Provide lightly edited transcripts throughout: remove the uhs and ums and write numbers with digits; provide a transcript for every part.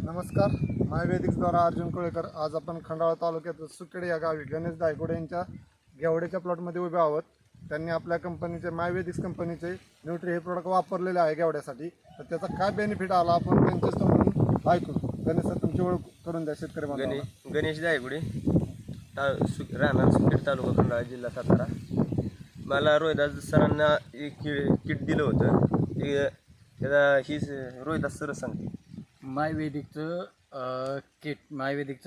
नमस्कार, मायवेदिक्सद्वारा अर्जुन कोळेकर. आज आपण खंडाळा तालुक्यात सुकेडे या गावी गणेश दायगुडे यांच्या घेवड्याच्या प्लॉटमध्ये उभे आहोत. त्यांनी आपल्या कंपनीचे मायवेदिक्स कंपनीचे न्यूट्री हे प्रोडक्ट वापरलेले आहे घेवड्यासाठी. तर त्याचा काय बेनिफिट आला आपण त्यांच्याच तोंडून ऐकू. गणेश सर, तुमची ओळख करून द्या शेतकरी बांधवांना. गणेश दायगुडे, राहणार सुकेड तालुका खंडाळा जिल्हा सातारा. मला रोहिदास सरांना एक किट दिलं होतं. त्याला ही रोहिदास सर सांगते. मायवेदिकचं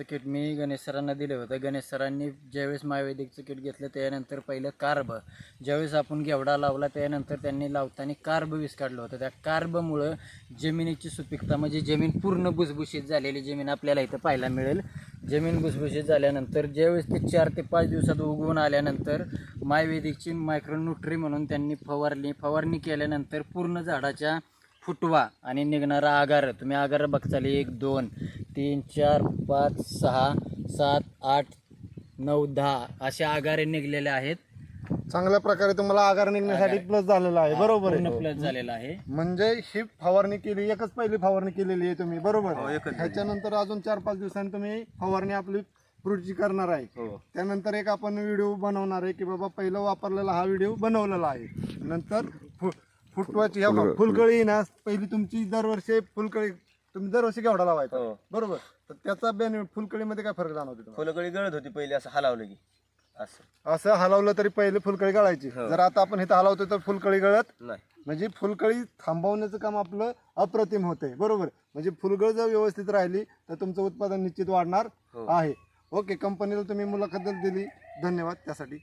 किट मी गणेश सरांना दिलं होतं. गणेश सरांनी ज्यावेळेस मायवेदिकचं किट घेतलं त्यानंतर पहिलं कार्ब, ज्यावेळेस आपण घेवडा लावला त्यानंतर त्यांनी लावताना कार्ब विस्काडलं होतं. त्या कार्बमुळं जमिनीची सुपीकता म्हणजे जमीन पूर्ण भुसभुशीत झालेली जमीन आपल्याला इथं पाहायला मिळेल. जमीन भुसभुशीत झाल्यानंतर ज्यावेळेस ते 4 ते 5 दिवसात उगवून आल्यानंतर मायवेदिकची मायक्रोन्यूट्री म्हणून त्यांनी फवारणी केल्यानंतर पूर्ण झाडाच्या फुटवा आणि निघणारा आगार, तुम्ही आगार बघताल 1 2 3 4 5 6 7 8 9 10 असे आगारे निघलेले आहेत. चांगल्या प्रकारे तुम्हाला आगार निघण्यासाठी प्लस झालेला आहे. बरोबर आहे, प्लस झालेला आहे. म्हणजे ही फवारणी केली, एकच पहिली फवारणी केलेली आहे तुम्ही, बरोबर. ह्याच्यानंतर अजून 4-5 दिवसांनी तुम्ही फवारणी आपली पुढची करणार आहे. त्यानंतर एक आपण व्हिडिओ बनवणार आहे की बाबा पहिलं वापरलेला हा व्हिडिओ बनवलेला आहे. नंतर फुटवाची ह्या फुलकळी ना, पहिली तुमची दरवर्षी फुलकळी तुम्ही दरवर्षी घेवडा लावायचा, बरोबर. तर त्याचा फुलकळीमध्ये काय फरक जाणवते? फुलकळी गळत होती पहिले, असं हलावलं की असं हलवलं तरी पहिले फुलकळी गळायची. जर आता आपण इथं हलवतो तर फुलकळी गळत नाही. म्हणजे फुलकळी थांबवण्याचं काम आपलं अप्रतिम होतंय, बरोबर. म्हणजे फुलकळी जर व्यवस्थित राहिली तर तुमचं उत्पादन निश्चित वाढणार आहे. ओके, कंपनीला तुम्ही मुलाखत दिली, धन्यवाद त्यासाठी.